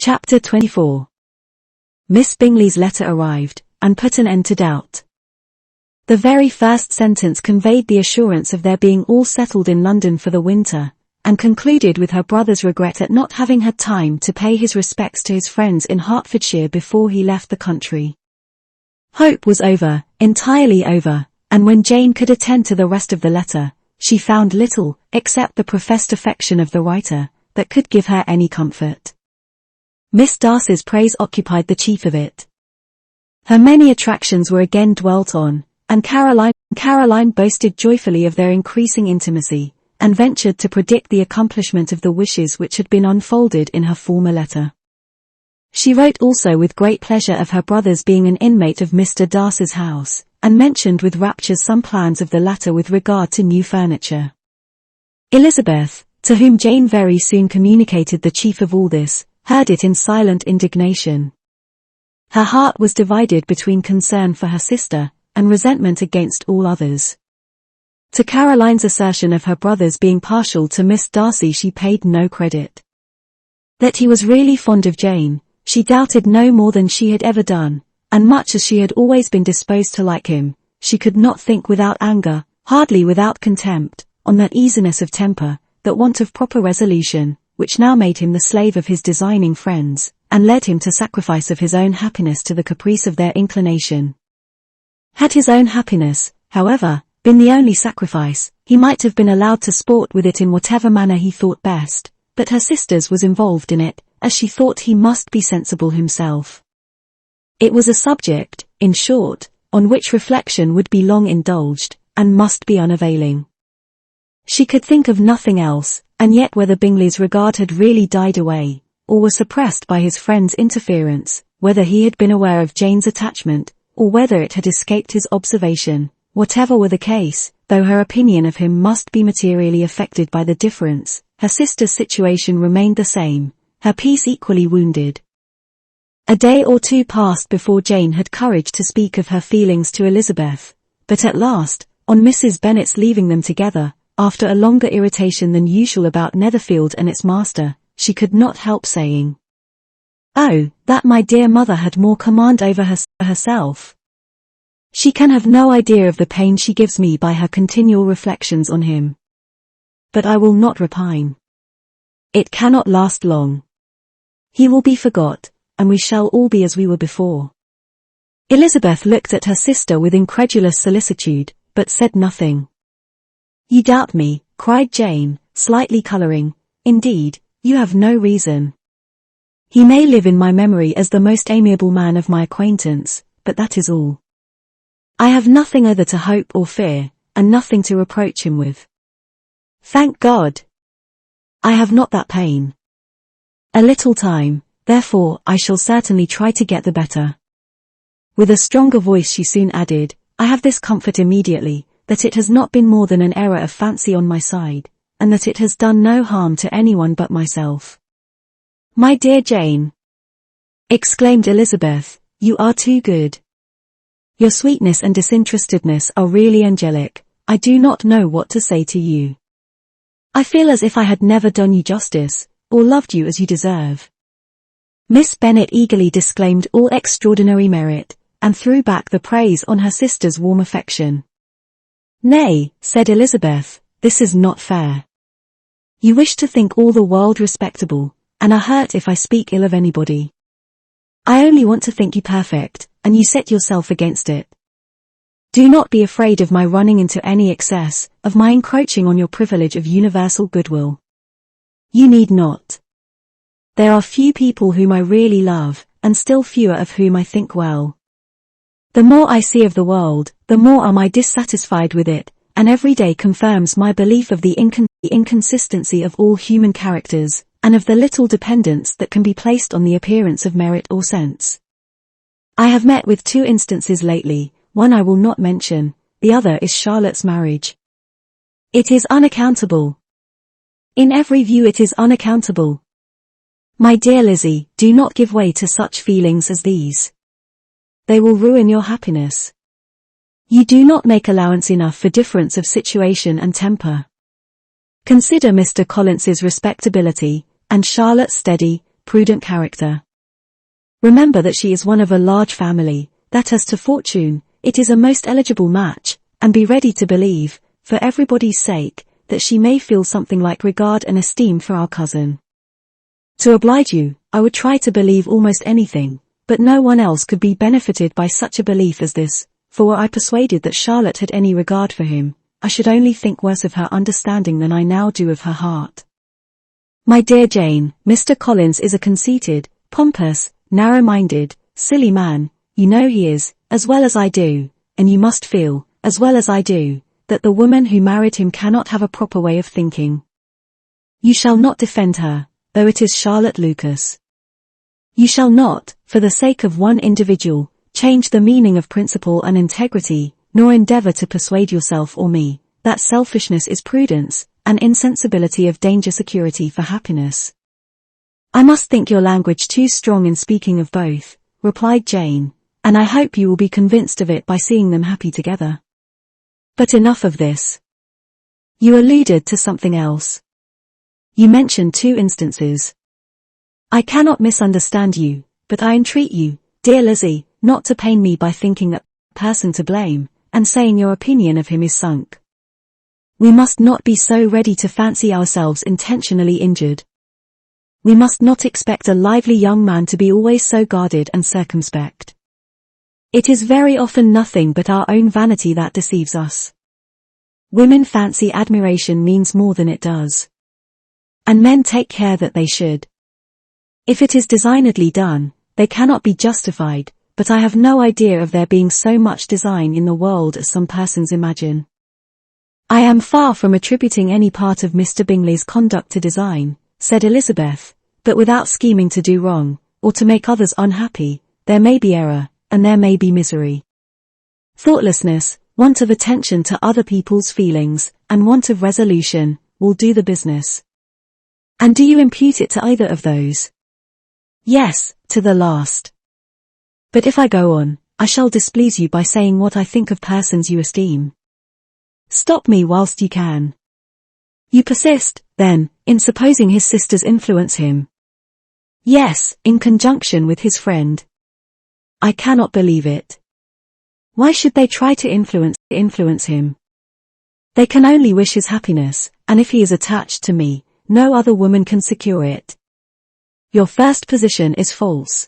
Chapter 24. Miss Bingley's letter arrived, and put an end to doubt. The very first sentence conveyed the assurance of their being all settled in London for the winter, and concluded with her brother's regret at not having had time to pay his respects to his friends in Hertfordshire before he left the country. Hope was over, entirely over, and when Jane could attend to the rest of the letter, she found little, except the professed affection of the writer, that could give her any comfort. Miss Darcy's praise occupied the chief of it. Her many attractions were again dwelt on, and Caroline boasted joyfully of their increasing intimacy, and ventured to predict the accomplishment of the wishes which had been unfolded in her former letter. She wrote also with great pleasure of her brother's being an inmate of Mr. Darcy's house, and mentioned with rapture some plans of the latter with regard to new furniture. Elizabeth, to whom Jane very soon communicated the chief of all this, heard it in silent indignation. Her heart was divided between concern for her sister, and resentment against all others. To Caroline's assertion of her brother's being partial to Miss Darcy she paid no credit. That he was really fond of Jane, she doubted no more than she had ever done, and much as she had always been disposed to like him, she could not think without anger, hardly without contempt, on that easiness of temper, that want of proper resolution, which now made him the slave of his designing friends, and led him to sacrifice of his own happiness to the caprice of their inclination. Had his own happiness, however, been the only sacrifice, he might have been allowed to sport with it in whatever manner he thought best, but her sister's was involved in it, as she thought he must be sensible himself. It was a subject, in short, on which reflection would be long indulged, and must be unavailing. She could think of nothing else, and yet whether Bingley's regard had really died away, or was suppressed by his friend's interference, whether he had been aware of Jane's attachment, or whether it had escaped his observation, whatever were the case, though her opinion of him must be materially affected by the difference, her sister's situation remained the same, her peace equally wounded. A day or two passed before Jane had courage to speak of her feelings to Elizabeth, but at last, on Mrs. Bennet's leaving them together, after a longer irritation than usual about Netherfield and its master, she could not help saying, "Oh, that my dear mother had more command over herself. She can have no idea of the pain she gives me by her continual reflections on him. But I will not repine. It cannot last long. He will be forgot, and we shall all be as we were before." Elizabeth looked at her sister with incredulous solicitude, but said nothing. "You doubt me," cried Jane, slightly colouring. "Indeed, you have no reason. He may live in my memory as the most amiable man of my acquaintance, but that is all. I have nothing other to hope or fear, and nothing to reproach him with. Thank God! I have not that pain. A little time, therefore, I shall certainly try to get the better." With a stronger voice she soon added, "I have this comfort immediately, that it has not been more than an error of fancy on my side, and that it has done no harm to anyone but myself." "My dear Jane," exclaimed Elizabeth, "you are too good. Your sweetness and disinterestedness are really angelic. I do not know what to say to you. I feel as if I had never done you justice, or loved you as you deserve." Miss Bennet eagerly disclaimed all extraordinary merit, and threw back the praise on her sister's warm affection. "Nay," said Elizabeth, "this is not fair. You wish to think all the world respectable, and are hurt if I speak ill of anybody. I only want to think you perfect, and you set yourself against it. Do not be afraid of my running into any excess, of my encroaching on your privilege of universal goodwill. You need not. There are few people whom I really love, and still fewer of whom I think well. The more I see of the world, the more am I dissatisfied with it, and every day confirms my belief of the inconsistency of all human characters, and of the little dependence that can be placed on the appearance of merit or sense. I have met with 2 instances lately, one I will not mention, the other is Charlotte's marriage. It is unaccountable. In every view it is unaccountable. My dear Lizzie, do not give way to such feelings as these. They will ruin your happiness. You do not make allowance enough for difference of situation and temper. Consider Mr. Collins's respectability, and Charlotte's steady, prudent character. Remember that she is one of a large family, that as to fortune, it is a most eligible match, and be ready to believe, for everybody's sake, that she may feel something like regard and esteem for our cousin. To oblige you, I would try to believe almost anything, but no one else could be benefited by such a belief as this, for were I persuaded that Charlotte had any regard for him, I should only think worse of her understanding than I now do of her heart. My dear Jane, Mr. Collins is a conceited, pompous, narrow-minded, silly man, you know he is, as well as I do, and you must feel, as well as I do, that the woman who married him cannot have a proper way of thinking. You shall not defend her, though it is Charlotte Lucas. You shall not, for the sake of one individual, change the meaning of principle and integrity, nor endeavor to persuade yourself or me, that selfishness is prudence, and insensibility of danger security for happiness. I must think your language too strong in speaking of both, replied Jane, and I hope you will be convinced of it by seeing them happy together. But enough of this. You alluded to something else. You mentioned 2 instances. I cannot misunderstand you, but I entreat you, dear Lizzie, not to pain me by thinking that person to blame, and saying your opinion of him is sunk. We must not be so ready to fancy ourselves intentionally injured. We must not expect a lively young man to be always so guarded and circumspect. It is very often nothing but our own vanity that deceives us. Women fancy admiration means more than it does. And men take care that they should. If it is designedly done, they cannot be justified, but I have no idea of there being so much design in the world as some persons imagine. I am far from attributing any part of Mr. Bingley's conduct to design, said Elizabeth, but without scheming to do wrong, or to make others unhappy, there may be error, and there may be misery. Thoughtlessness, want of attention to other people's feelings, and want of resolution, will do the business. And do you impute it to either of those? Yes, to the last. But if I go on, I shall displease you by saying what I think of persons you esteem. Stop me whilst you can. You persist, then, in supposing his sisters influence him. Yes, in conjunction with his friend. I cannot believe it. Why should they try to influence him? They can only wish his happiness, and if he is attached to me, no other woman can secure it. Your first position is false.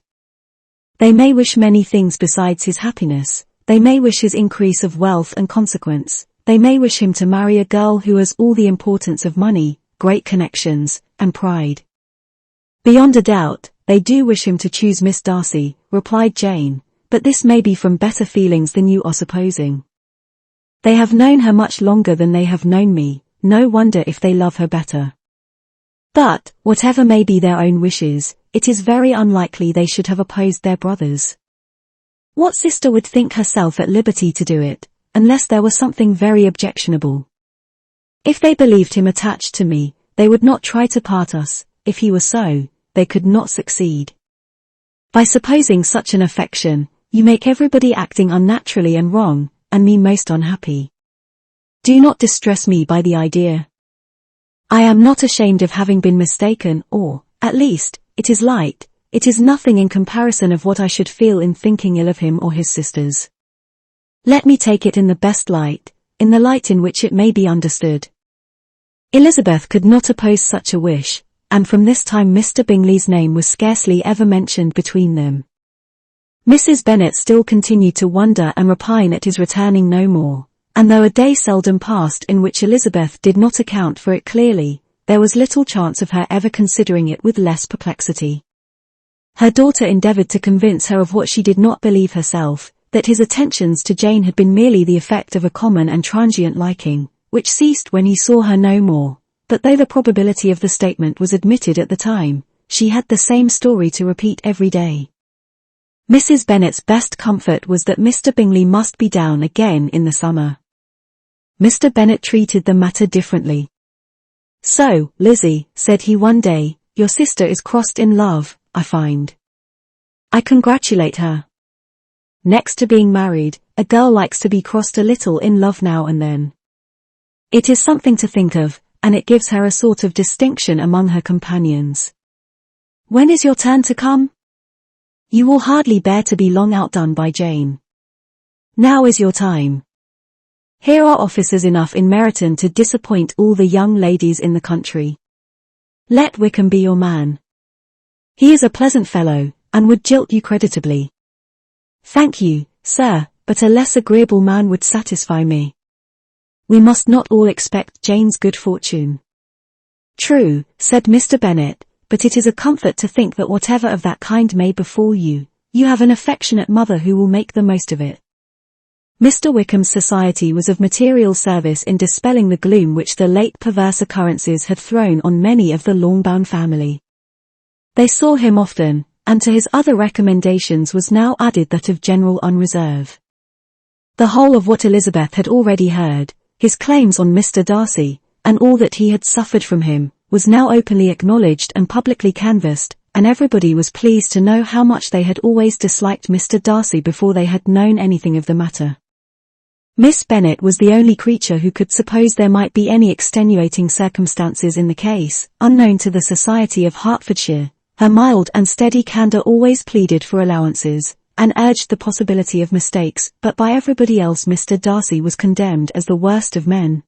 They may wish many things besides his happiness. They may wish his increase of wealth and consequence. They may wish him to marry a girl who has all the importance of money, great connections, and pride. Beyond a doubt, they do wish him to choose Miss Darcy, replied Jane, but this may be from better feelings than you are supposing. They have known her much longer than they have known me, no wonder if they love her better. But, whatever may be their own wishes, it is very unlikely they should have opposed their brothers. What sister would think herself at liberty to do it, unless there was something very objectionable? If they believed him attached to me, they would not try to part us. If he were so, they could not succeed. By supposing such an affection, you make everybody acting unnaturally and wrong, and me most unhappy. Do not distress me by the idea. I am not ashamed of having been mistaken, or, at least, it is light, it is nothing in comparison of what I should feel in thinking ill of him or his sisters. Let me take it in the best light, in the light in which it may be understood. Elizabeth could not oppose such a wish, and from this time Mr. Bingley's name was scarcely ever mentioned between them. Mrs. Bennet still continued to wonder and repine at his returning no more, and though a day seldom passed in which Elizabeth did not account for it clearly, there was little chance of her ever considering it with less perplexity. Her daughter endeavoured to convince her of what she did not believe herself, that his attentions to Jane had been merely the effect of a common and transient liking, which ceased when he saw her no more, but though the probability of the statement was admitted at the time, she had the same story to repeat every day. Mrs. Bennet's best comfort was that Mr. Bingley must be down again in the summer. Mr. Bennet treated the matter differently. "So, Lizzie," said he one day, "your sister is crossed in love, I find. I congratulate her. Next to being married, a girl likes to be crossed a little in love now and then. It is something to think of, and it gives her a sort of distinction among her companions. When is your turn to come? You will hardly bear to be long outdone by Jane. Now is your time. Here are officers enough in Meryton to disappoint all the young ladies in the country. Let Wickham be your man. He is a pleasant fellow, and would jilt you creditably. Thank you, sir, but a less agreeable man would satisfy me. We must not all expect Jane's good fortune. True, said Mr. Bennet, but it is a comfort to think that whatever of that kind may befall you, you have an affectionate mother who will make the most of it. Mr. Wickham's society was of material service in dispelling the gloom which the late perverse occurrences had thrown on many of the Longbourn family. They saw him often, and to his other recommendations was now added that of general unreserve. The whole of what Elizabeth had already heard, his claims on Mr. Darcy, and all that he had suffered from him, was now openly acknowledged and publicly canvassed, and everybody was pleased to know how much they had always disliked Mr. Darcy before they had known anything of the matter. Miss Bennet was the only creature who could suppose there might be any extenuating circumstances in the case, unknown to the society of Hertfordshire. Her mild and steady candour always pleaded for allowances, and urged the possibility of mistakes, but by everybody else Mr. Darcy was condemned as the worst of men.